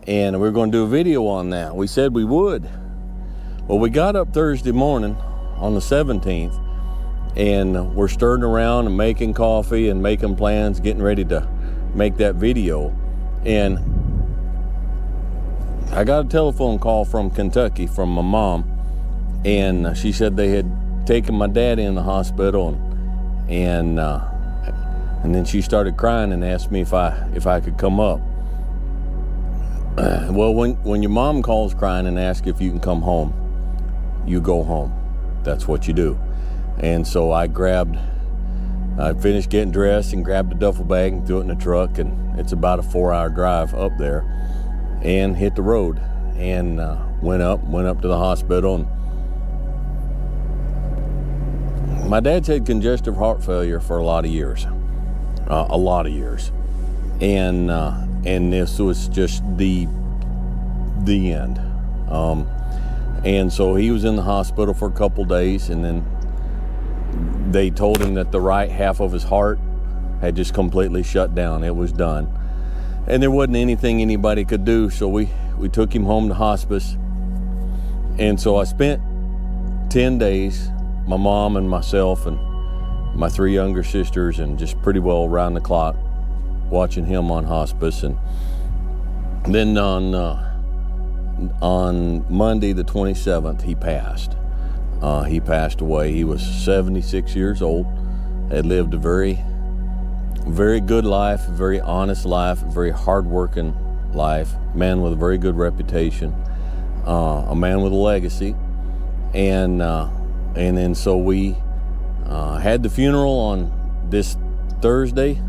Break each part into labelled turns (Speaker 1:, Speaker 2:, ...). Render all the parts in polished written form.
Speaker 1: and we're going to do a video on that. We said we would. Well, we got up Thursday morning on the 17th, and we're stirring around and making coffee and making plans, getting ready to make that video. And I got a telephone call from Kentucky from my mom, and she said they had taken my dad in the hospital, and then she started crying and asked me if I could come up. Well, when your mom calls crying and asks if you can come home, you go home. That's what you do. And so I finished getting dressed and grabbed a duffel bag and threw it in the truck, and it's about a 4-hour drive up there, and hit the road and went up to the hospital. And my dad's had congestive heart failure for a lot of years, and this was just the end. And so he was in the hospital for a couple days, and then they told him that the right half of his heart had just completely shut down. It was done. And there wasn't anything anybody could do, so we took him home to hospice. And so I spent 10 days, my mom and myself and my 3 younger sisters, and just pretty well around the clock watching him on hospice. And then on Monday the 27th, he passed. He passed away. He was 76 years old, had lived a very, very good life, a very honest life, a very hard-working life, man with a very good reputation, a man with a legacy. And then so we had the funeral on this Thursday.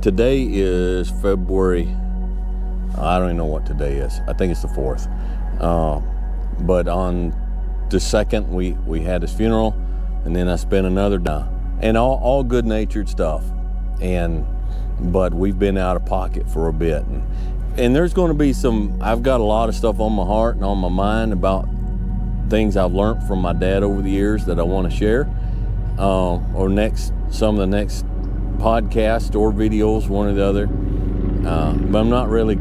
Speaker 1: Today is February, I don't even know what today is. I think it's the 4th. But on the 2nd, we had his funeral, and then I spent another day. And all good-natured stuff. But we've been out of pocket for a bit. And there's going to be I've got a lot of stuff on my heart and on my mind about things I've learned from my dad over the years that I want to share. Some of the next podcasts or videos, one or the other. But I'm not really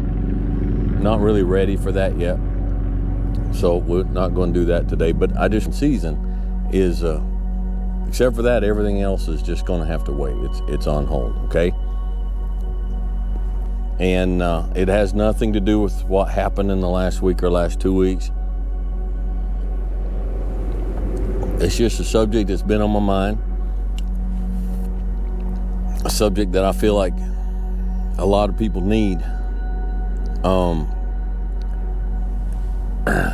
Speaker 1: ready for that yet. So we're not going to do that today. But season is, except for that, everything else is just going to have to wait. It's on hold, okay? And it has nothing to do with what happened in the last week or last 2 weeks. It's just a subject that's been on my mind. A subject that I feel like a lot of people need.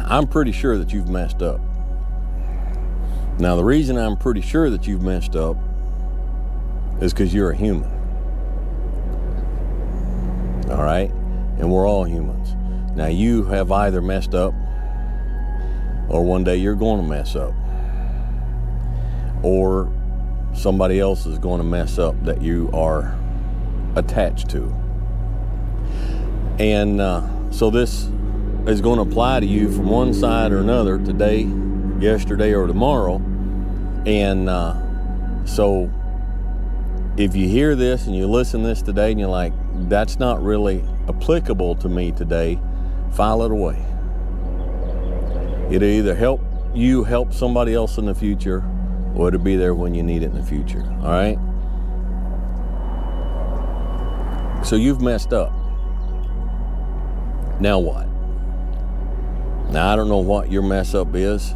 Speaker 1: I'm pretty sure that you've messed up. Now, the reason I'm pretty sure that you've messed up is because you're a human. All right? And we're all humans. Now, you have either messed up, or one day you're going to mess up, or somebody else is going to mess up that you are attached to. And so this is going to apply to you from one side or another, today, yesterday, or tomorrow. And so if you hear this and you listen to this today and you're like, that's not really applicable to me today, file it away. It'll either help you help somebody else in the future, or it'll be there when you need it in the future. All right? So you've messed up. Now what? Now, I don't know what your mess up is.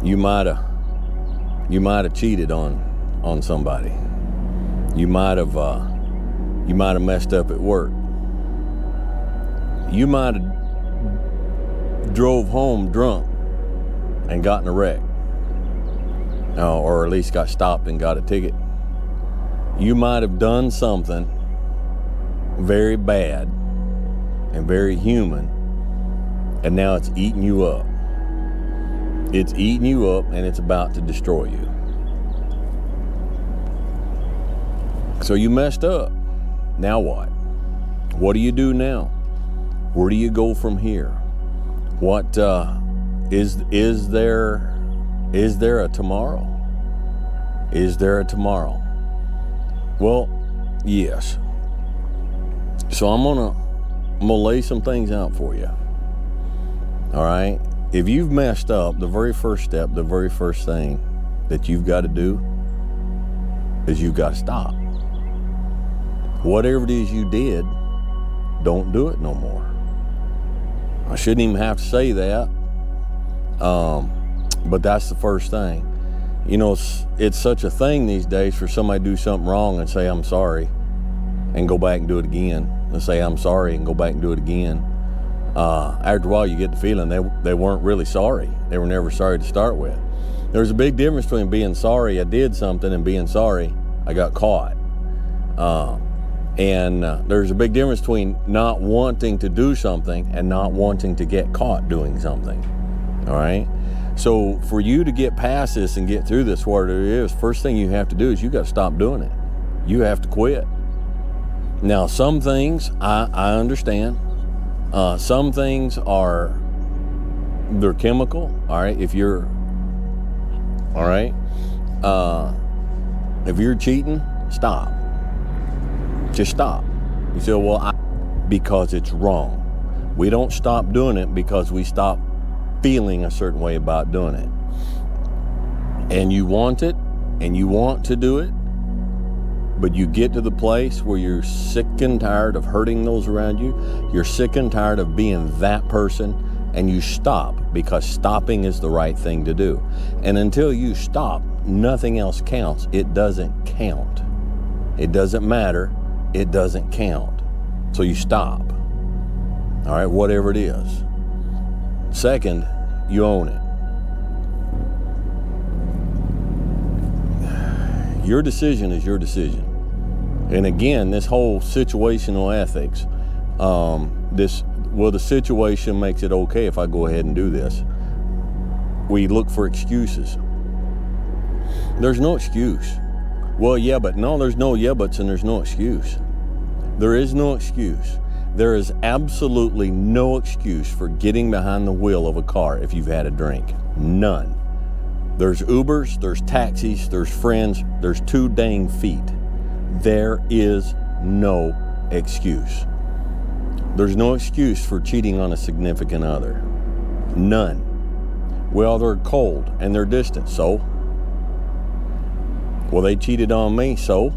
Speaker 1: You might have cheated on somebody. You might have messed up at work. You might have drove home drunk and got in a wreck, or at least got stopped and got a ticket. You might have done something very bad and very human, and now it's eating you up. It's eating you up, and it's about to destroy you. So you messed up. Now what? What do you do now? Where do you go from here? What is there a tomorrow? Is there a tomorrow? Well, yes. So I'm I'm gonna lay some things out for you. All right? If you've messed up, the very first step, the very first thing that you've got to do is you've got to stop. Whatever it is you did, don't do it no more. I shouldn't even have to say that, but that's the first thing. You know, it's such a thing these days for somebody to do something wrong and say, I'm sorry, and go back and do it again, and say, I'm sorry, and go back and do it again. After a while, you get the feeling they weren't really sorry. They were never sorry to start with. There's a big difference between being sorry I did something and being sorry I got caught. And there's a big difference between not wanting to do something and not wanting to get caught doing something. All right? So for you to get past this and get through this, whatever it is, first thing you have to do is you got to stop doing it. You have to quit. Now, some things I understand. Some things they're chemical. All right? If you're cheating, stop. Just stop. You say, well, because it's wrong. We don't stop doing it because we stop feeling a certain way about doing it. And you want it, and you want to do it, but you get to the place where you're sick and tired of hurting those around you. You're sick and tired of being that person, and you stop because stopping is the right thing to do. And until you stop, nothing else counts. It doesn't count. It doesn't matter. It doesn't count. So you stop. All right, whatever it is. Second, you own it. Your decision is your decision. And again, this whole situational ethics, the situation makes it okay if I go ahead and do this. We look for excuses. There's no excuse. Well, yeah, but no, there's no yeah buts and there's no excuse. There is no excuse. There is absolutely no excuse for getting behind the wheel of a car if you've had a drink. None. There's Ubers, there's taxis, there's friends, there's 2 dang feet. There is no excuse. There's no excuse for cheating on a significant other. None. Well, they're cold and they're distant, so? Well, they cheated on me, so?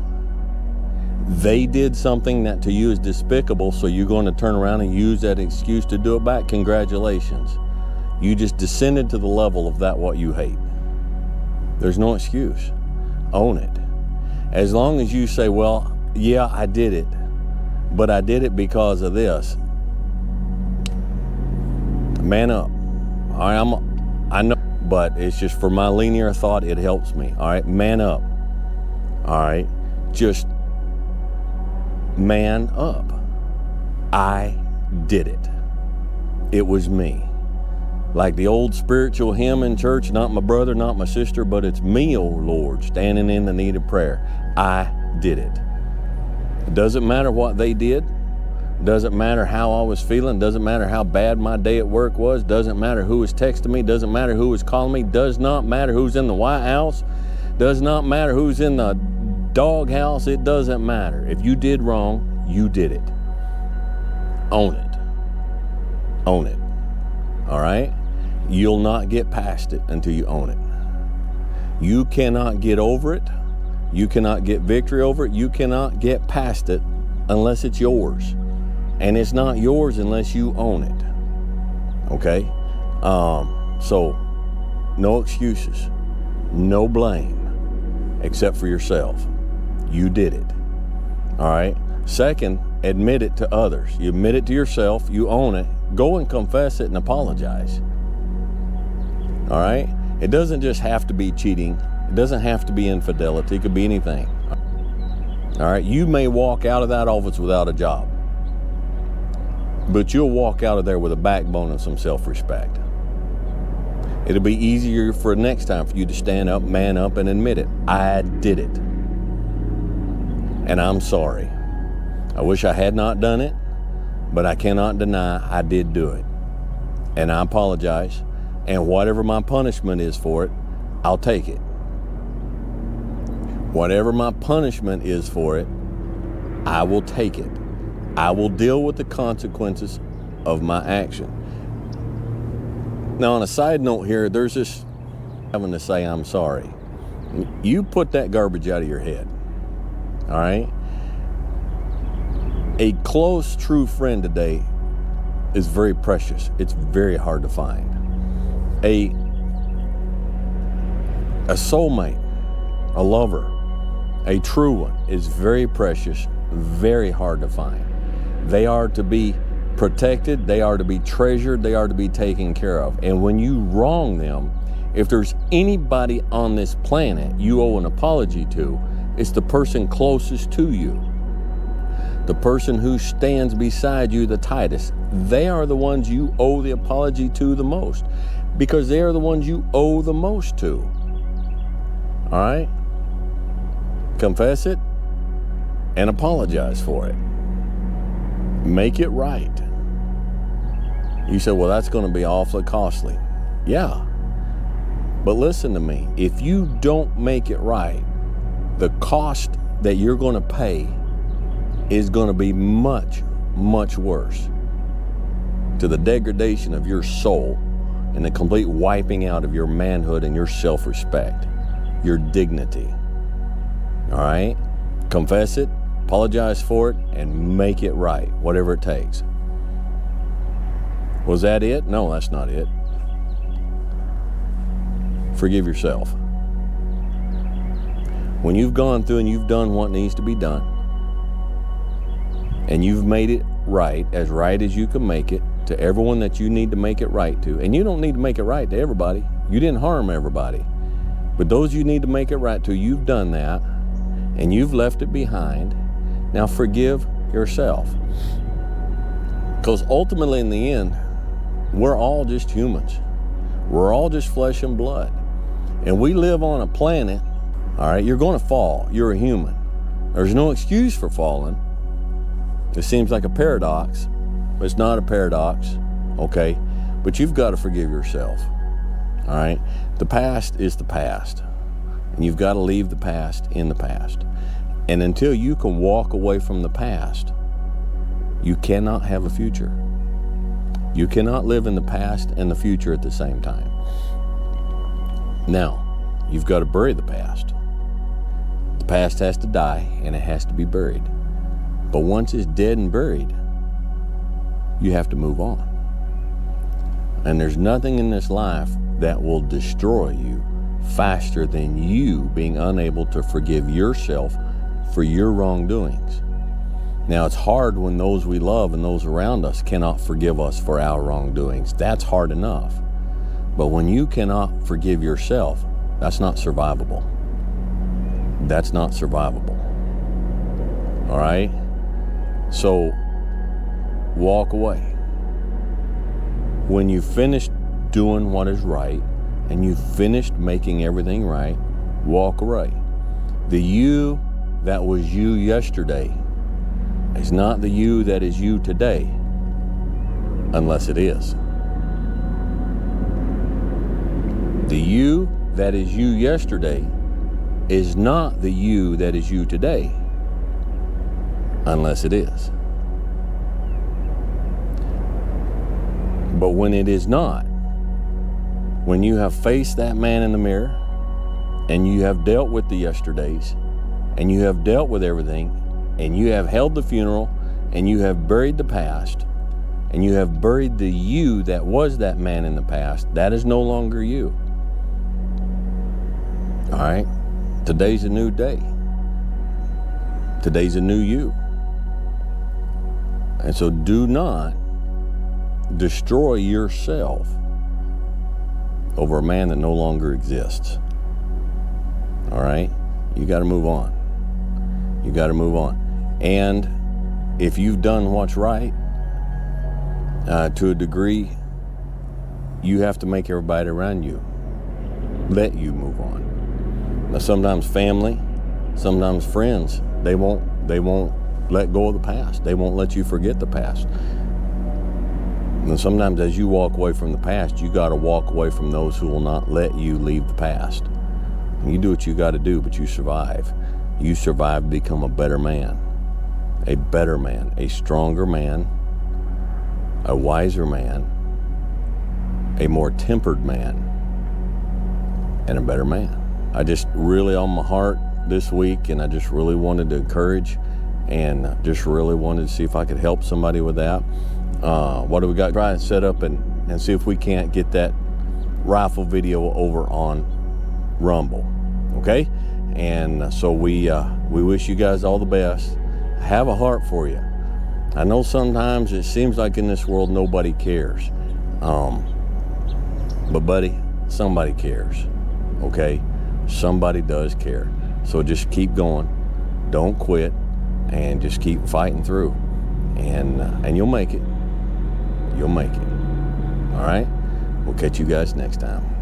Speaker 1: They did something that to you is despicable, so you're going to turn around and use that excuse to do it back? Congratulations. You just descended to the level of that what you hate. There's no excuse. Own it. As long as you say, well, yeah, I did it, but I did it because of this. Man up. All right, I know, but it's just for my linear thought, it helps me. All right, man up. All right, just man up. I did it. It was me. Like the old spiritual hymn in church, not my brother, not my sister, but it's me, O Lord, standing in the need of prayer. I did it. It doesn't matter what they did. Doesn't matter how I was feeling. Doesn't matter how bad my day at work was. Doesn't matter who was texting me. Doesn't matter who was calling me. Does not matter who's in the White House. Does not matter who's in the doghouse. It doesn't matter. If you did wrong, you did it. Own it. Own it. All right? You'll not get past it until you own it. You cannot get over it. You cannot get victory over it. You cannot get past it unless it's yours. And it's not yours unless you own it. Okay? So, no excuses. No blame. Except for yourself. You did it. All right? Second, admit it to others. You admit it to yourself. You own it. Go and confess it and apologize. All right? It doesn't just have to be cheating. It doesn't have to be infidelity. It could be anything. All right? You may walk out of that office without a job, but you'll walk out of there with a backbone and some self-respect. It'll be easier for next time for you to stand up, man up, and admit it. I did it. And I'm sorry. I wish I had not done it, but I cannot deny I did do it. And I apologize. And whatever my punishment is for it, I'll take it. Whatever my punishment is for it, I will take it. I will deal with the consequences of my action. Now, on a side note here, there's this having to say I'm sorry. You put that garbage out of your head. All right? A close, true friend today is very precious. It's very hard to find. A soulmate, a lover, a true one is very precious, very hard to find. They are to be protected, they are to be treasured, they are to be taken care of. And when you wrong them, if there's anybody on this planet you owe an apology to, it's the person closest to you. The person who stands beside you the tightest. They are the ones you owe the apology to the most, because they are the ones you owe the most to. All right? Confess it and apologize for it. Make it right. You say, well, that's going to be awfully costly. Yeah. But listen to me. If you don't make it right, the cost that you're going to pay is going to be much, much worse, to the degradation of your soul and the complete wiping out of your manhood and your self-respect, your dignity. All right? Confess it, apologize for it, and make it right, whatever it takes. Was that it? No, that's not it. Forgive yourself. When you've gone through and you've done what needs to be done, and you've made it right as you can make it, to everyone that you need to make it right to, and you don't need to make it right to everybody. You didn't harm everybody. But those you need to make it right to, you've done that, and you've left it behind. Now forgive yourself. Because ultimately in the end, we're all just humans. We're all just flesh and blood. And we live on a planet, all right, you're going to fall. You're a human. There's no excuse for falling. It seems like a paradox, but it's not a paradox, okay? But you've got to forgive yourself, all right? The past is the past, and you've got to leave the past in the past. And until you can walk away from the past, you cannot have a future. You cannot live in the past and the future at the same time. Now, you've got to bury the past. The past has to die, and it has to be buried. But once it's dead and buried, you have to move on. And there's nothing in this life that will destroy you faster than you being unable to forgive yourself for your wrongdoings. Now, it's hard when those we love and those around us cannot forgive us for our wrongdoings. That's hard enough. But when you cannot forgive yourself, that's not survivable. That's not survivable. All right? So, walk away. When you finish doing what is right and you've finished making everything right, walk away. The you that was you yesterday is not the you that is you today, unless it is. The you that is you yesterday is not the you that is you today, unless it is. But when it is not, when you have faced that man in the mirror and you have dealt with the yesterdays and you have dealt with everything and you have held the funeral and you have buried the past and you have buried the you that was that man in the past, that is no longer you. All right? Today's a new day. Today's a new you. And so do not destroy yourself over a man that no longer exists. All right? You got to move on. You got to move on. And if you've done what's right, to a degree, you have to make everybody around you let you move on. Now, sometimes family, sometimes friends, they won't let go of the past. They won't let you forget the past. And sometimes as you walk away from the past, you got to walk away from those who will not let you leave the past. And you do what you got to do, but you survive. You survive to become a better man. a better man, a stronger man, a wiser man, a more tempered man, and a better man. I just really on my heart this week, and I just really wanted to encourage and just really wanted to see if I could help somebody with that. What do we got? Try and set up and see if we can't get that rifle video over on Rumble, okay? And so we wish you guys all the best. Have a heart for you. I know sometimes it seems like in this world nobody cares, but buddy, somebody cares, okay? Somebody does care. So just keep going, don't quit, and just keep fighting through, and you'll make it. You'll make it. All right? We'll catch you guys next time.